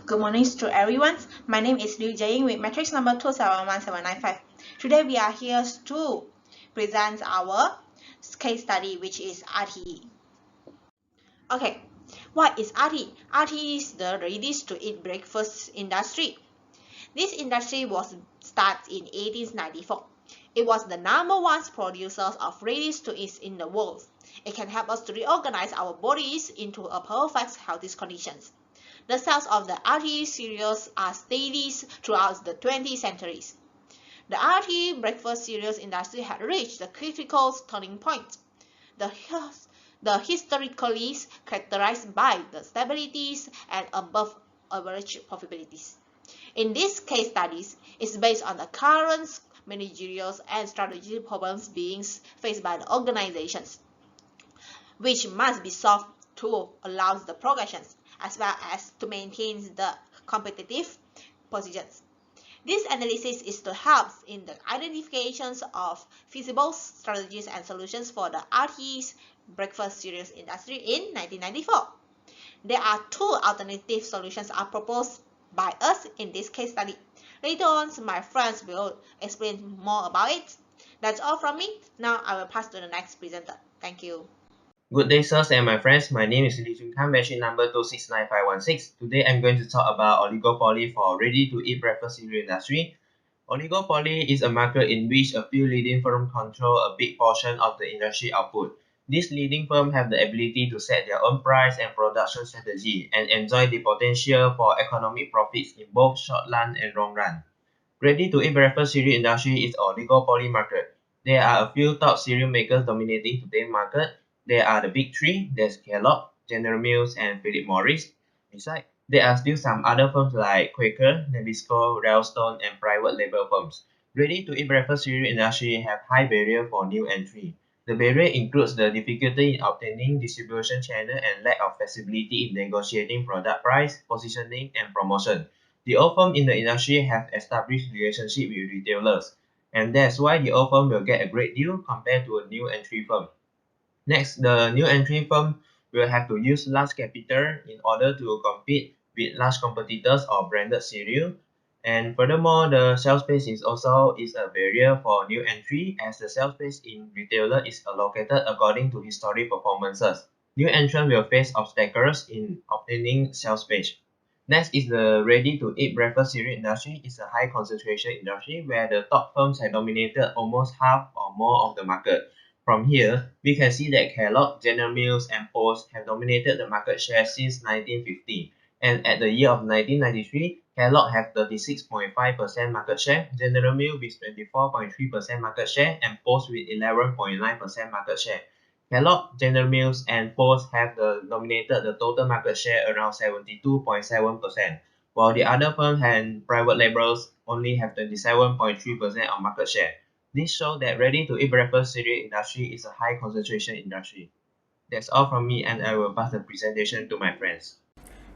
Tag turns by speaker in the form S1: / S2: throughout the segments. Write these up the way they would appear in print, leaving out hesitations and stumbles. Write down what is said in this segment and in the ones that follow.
S1: Good morning to everyone. My name is Liew Jia Yin with matrix number 2711795. Today we are here to present our case study, which is RTE. Okay, what is RTE? RTE is the ready-to-eat breakfast industry. This industry was started in 1894. It was the #1 producer of ready-to-eat in the world. It can help us to reorganize our bodies into a perfect healthy conditions. The sales of the RTE cereals are steady throughout the 20th centuries. The RTE breakfast cereals industry had reached the critical turning point. The historically characterized by the stabilities and above average profitabilities. In these case studies, it's based on the current managerial and strategic problems being faced by the organizations, which must be solved to allow the progressions as well as to maintain the competitive positions. This analysis is to help in the identifications of feasible strategies and solutions for the RTE's breakfast cereals industry in 1994. There are two alternative solutions are proposed by us in this case study. Later on, my friends will explain more about it. That's all from me. Now I will pass to the next presenter. Thank you.
S2: Good day, sirs and my friends. My name is Choon Kang, machine number 269516. Today, I'm going to talk about oligopoly for ready-to-eat breakfast cereal industry. Oligopoly is a market in which a few leading firms control a big portion of the industry output. These leading firms have the ability to set their own price and production strategy and enjoy the potential for economic profits in both short run and long run. Ready-to-eat breakfast cereal industry is an oligopoly market. There are a few top cereal makers dominating today's market. There are the big three, there's Kellogg, General Mills, and Philip Morris. Besides, there are still some other firms like Quaker, Nabisco, Railstone, and private label firms. Ready-to-eat breakfast cereal industry have high barrier for new entry. The barrier includes the difficulty in obtaining distribution channel and lack of flexibility in negotiating product price, positioning, and promotion. The old firms in the industry have established relationships with retailers, and that's why the old firm will get a great deal compared to a new entry firm. Next, the new entry firm will have to use large capital in order to compete with large competitors or branded cereal. And furthermore, the sales space is also a barrier for new entry as the sales space in retailer is allocated according to historic performances. New entrants will face obstacles in obtaining sales space. Next is the ready-to-eat breakfast cereal industry. It's a high concentration industry where the top firms have dominated almost half or more of the market. From here, we can see that Kellogg, General Mills, and Post have dominated the market share since 1950. And at the year of 1993, Kellogg had 36.5% market share, General Mills with 24.3% market share, and Post with 11.9% market share. Kellogg, General Mills, and Post have dominated the total market share around 72.7%, while the other firms and private labels only have 27.3% of market share. This shows that ready-to-eat breakfast cereal industry is a high concentration industry. That's all from me, and I will pass the presentation to my friends.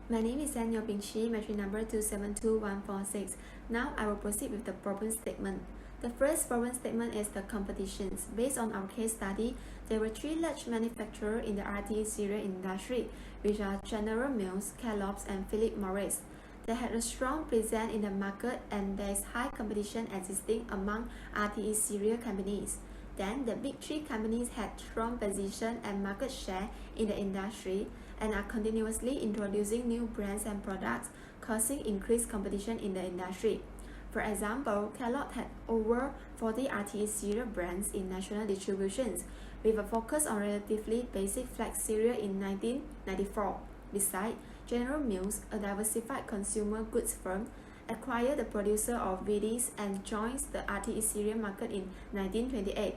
S3: My name is Chee, matrix number 272146. Now I will proceed with the problem statement. The first problem statement is the competitions. Based on our case study, there were three large manufacturers in the RTE cereal industry, which are General Mills, Kellogg's, and Philip Morris. They had a strong presence in the market and there is high competition existing among RTE cereal companies. Then the big three companies had strong position and market share in the industry and are continuously introducing new brands and products, causing increased competition in the industry. For example, Kellogg had over 40 RTE cereal brands in national distributions, with a focus on relatively basic flax cereal in 1994. Besides, General Mills, a diversified consumer goods firm, acquired the producer of Wheaties and joins the RTE cereal market in 1928.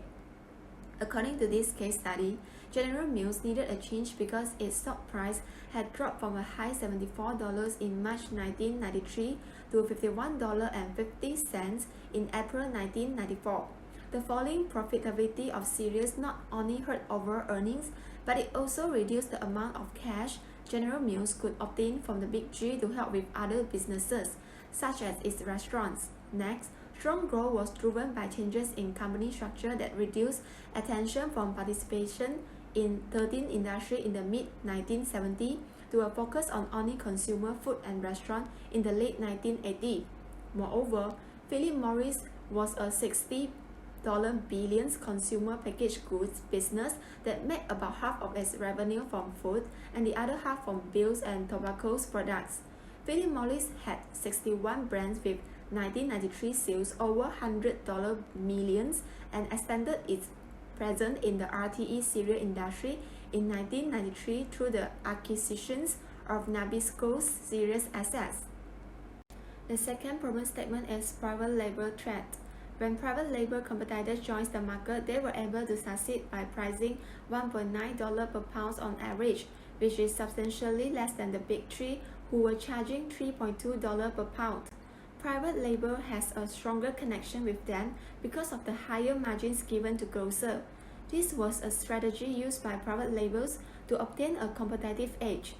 S3: According to this case study, General Mills needed a change because its stock price had dropped from a high $74 in March 1993 to $51.50 in April 1994. The falling profitability of cereals not only hurt overall earnings, but it also reduced the amount of cash General Mills could obtain from the big three to help with other businesses, such as its restaurants. Next, strong growth was driven by changes in company structure that reduced attention from participation in 13 industry in the mid-1970s to a focus on only consumer food and restaurant in the late 1980s. Moreover, Philip Morris was a $60 billion consumer packaged goods business that made about half of its revenue from food and the other half from bills and tobacco products. Philip Morris had 61 brands with 1993 sales over $100 millions and extended its presence in the RTE cereal industry in 1993 through the acquisitions of Nabisco's cereal assets. The second problem statement is private label threat. When private label competitors joined the market, they were able to succeed by pricing $1.9 per pound on average, which is substantially less than the big three, who were charging $3.2 per pound. Private label has a stronger connection with them because of the higher margins given to grocers. This was a strategy used by private labels to obtain a competitive edge.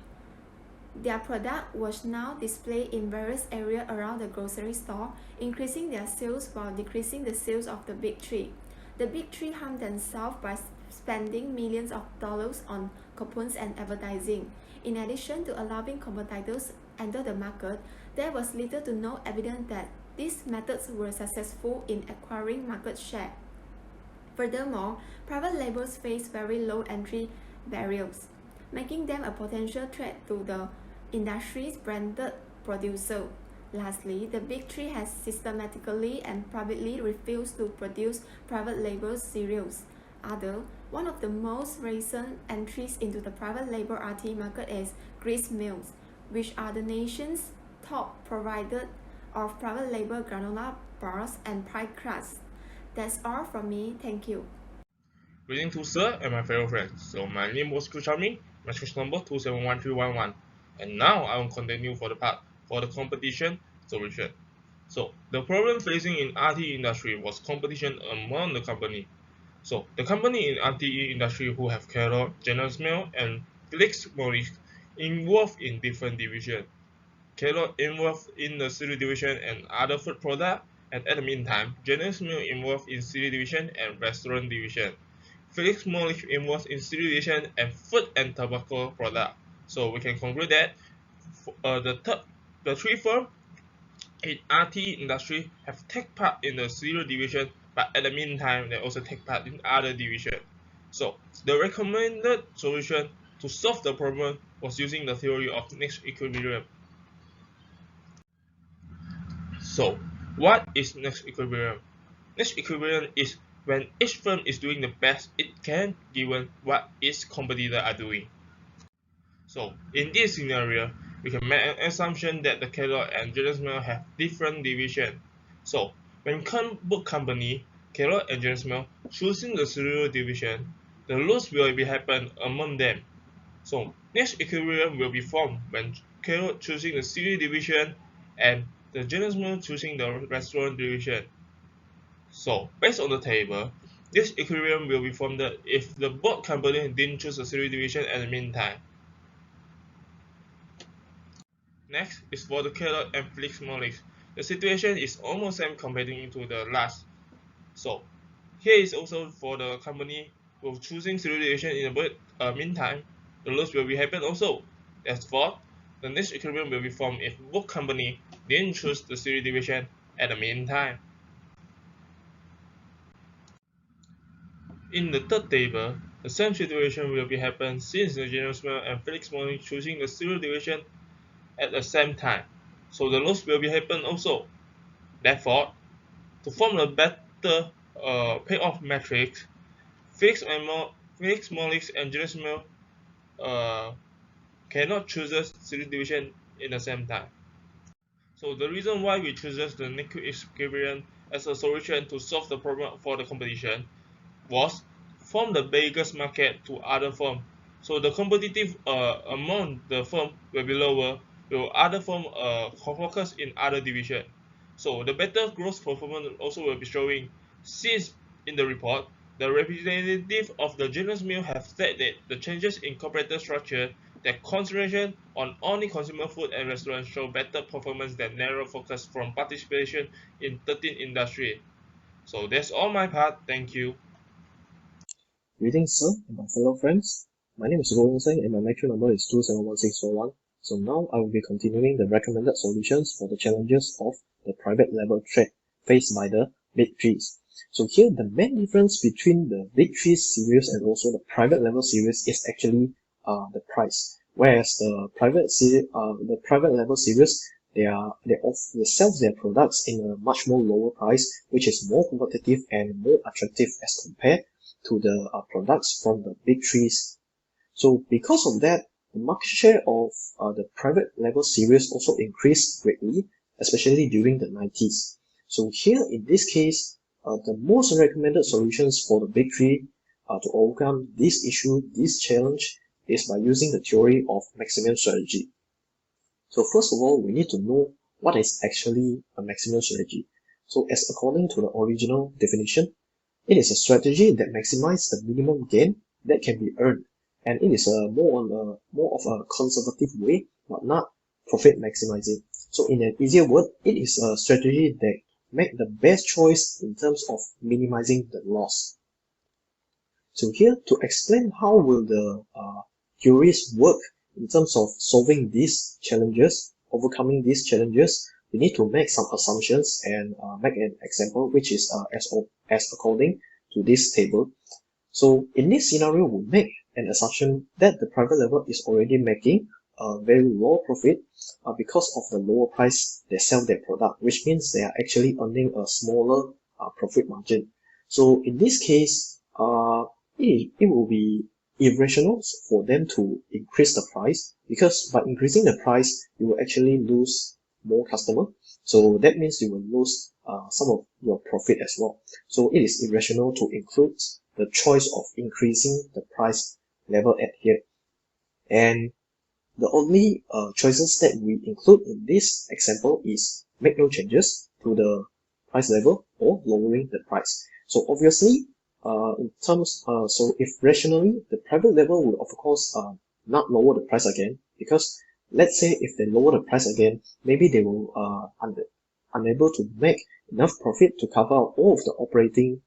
S3: Their product was now displayed in various areas around the grocery store, increasing their sales while decreasing the sales of the big three. The big three harmed themselves by spending millions of dollars on coupons and advertising. In addition to allowing competitors enter the market, there was little to no evidence that these methods were successful in acquiring market share. Furthermore, private labels face very low entry barriers, making them a potential threat to the industry's branded producer. Lastly, the big three has systematically and publicly refused to produce private label cereals. One of the most recent entries into the private label RTE market is grist mills, which are the nation's top provider of private label granola bars and pie crusts. That's all from me. Thank you.
S4: Greetings to sir and my fellow friends. So my name was Kiew Chao Min, matrix number 271311, and now I will continue for the part for the competition solution. So the problem facing in RTE industry was competition among the company. So the company in RTE industry who have Kellogg, General Mills, and Philip Morris involved in different divisions. Kellogg involved in the cereal division and other food products, and at the meantime, General Mills involved in cereal division and restaurant division. Philip Morris involved in cereal division and food and tobacco products. So we can conclude that the three firms in RTE industry have taken part in the cereal division, but at the meantime, they also take part in other divisions. So the recommended solution to solve the problem was using the theory of next equilibrium. So what is next equilibrium? Next equilibrium is when each firm is doing the best it can given what its competitors are doing. So in this scenario, we can make an assumption that the Kellogg and General Mills have different divisions. So when both company, Kellogg and General Mills, choosing the cereal division, the loss will be happen among them. So next equilibrium will be formed when Kellogg choosing the cereal division and the General Mills choosing the restaurant division. So based on the table, this equilibrium will be formed if the both companies didn't choose the cereal division at the meantime. Next is for the Kellogg and Philip Morris. The situation is almost same comparing to the last. So here is also for the company who choosing cereal division in the meantime, the loss will be happen also. As for the next equilibrium will be formed if both company didn't choose the cereal division at the meantime. In the third table, the same situation will be happen since the General Mills and Philip Morris choosing the cereal division at the same time, so the loss will be happen also. Therefore, to form a better payoff matrix, Philip Morris and General Mills cannot choose the cereal division in the same time. So the reason why we choose the liquid equilibrium as a solution to solve the problem for the competition was from the biggest market to other firms. So the competitive among the firm will be lower, while other firm focus in other division. So the better growth performance also will be showing, since in the report, the representative of the General Mills have said that the changes in corporate structure, that concentration on only consumer food and restaurants show better performance than narrow focus from participation in 13 industry. So that's all my part. Thank you.
S2: Greetings, sir, and my fellow friends.
S5: my name is Goh Yong Seng and my lecture number is 271641. So now I will be continuing the recommended solutions for the challenges of the private level trade faced by the big trees. So here the main difference between the big trees series and also the private level series is actually the price. Whereas the private level series, they sell their products in a much more lower price, which is more competitive and more attractive as compared to the products from the big trees. So because of that, the market share of the private level series also increased greatly, especially during the 90s. So here in this case, the most recommended solutions for the big three to overcome this issue, this challenge, is by using the theory of maximum strategy. So first of all, we need to know what is actually a maximum strategy. So as according to the original definition, it is a strategy that maximizes the minimum gain that can be earned, and it is more of a conservative way, but not profit maximizing. So in an easier word, it is a strategy that make the best choice in terms of minimizing the loss. So here, to explain how will the theories work in terms of solving these challenges, overcoming these challenges, we need to make some assumptions and make an example which is as according to this table. So in this scenario, we make an assumption that the private level is already making a very low profit because of the lower price they sell their product, which means they are actually earning a smaller profit margin. So in this case, it will be irrational for them to increase the price, because by increasing the price, you will actually lose more customer. So that means you will lose some of your profit as well. So it is irrational to include the choice of increasing the price level at here. And the only choices that we include in this example is make no changes to the price level or lowering the price. So obviously, so if rationally, the private level will of course not lower the price again, because let's say if they lower the price again, maybe they will unable to make enough profit to cover all of the operating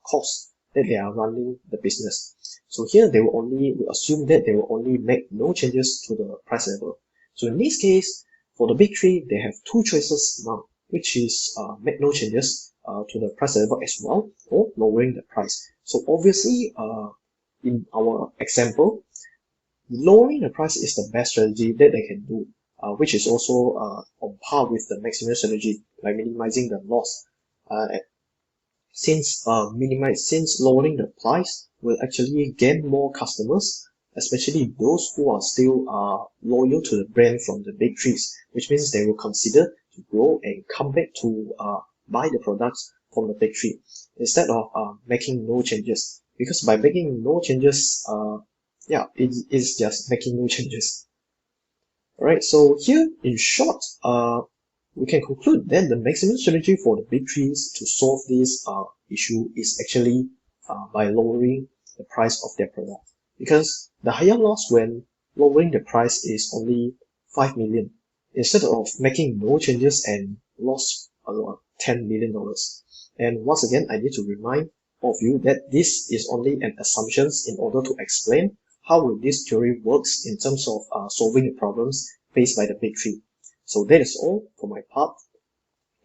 S5: costs that they are running the business. So here we assume that they will only make no changes to the price level. So in this case, for the big three, they have two choices now, which is make no changes to the price level as well, or lowering the price. So obviously, in our example, lowering the price is the best strategy that they can do, which is also on par with the maximum strategy by minimizing the loss. Since lowering the price will actually gain more customers, especially those who are still loyal to the brand from the big trees, which means they will consider to grow and come back to buy the products from the big tree instead of making no changes. Because by making no changes, it is just making no changes. Alright, so here in short, we can conclude that the maximum strategy for the big trees to solve this issue is actually by lowering the price of their product. Because the higher loss when lowering the price is only 5 million, instead of making no changes and lost $10 million. And once again, I need to remind all of you that this is only an assumption in order to explain how will this theory works in terms of solving the problems faced by the big three. So that is all for my part.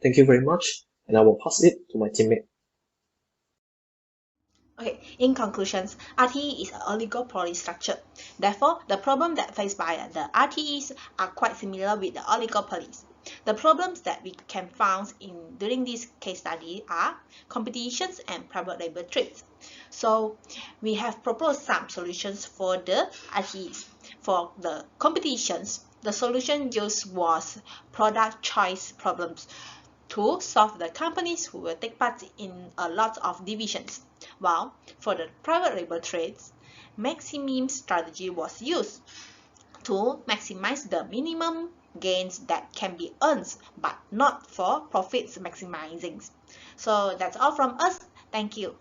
S5: Thank you very much, and I will pass it to my teammate.
S1: Okay, in conclusions, RTE is an oligopoly structure. Therefore, the problem that faced by the RTEs are quite similar with the oligopolies. The problems that we can find during this case study are competitions and private label trades. So we have proposed some solutions for the RTEs. For the competitions, the solution used was product choice problems to solve the companies who will take part in a lot of divisions. While for the private label trades, maximum strategy was used to maximize the minimum gains that can be earned, but not for profits maximizing. So that's all from us. Thank you.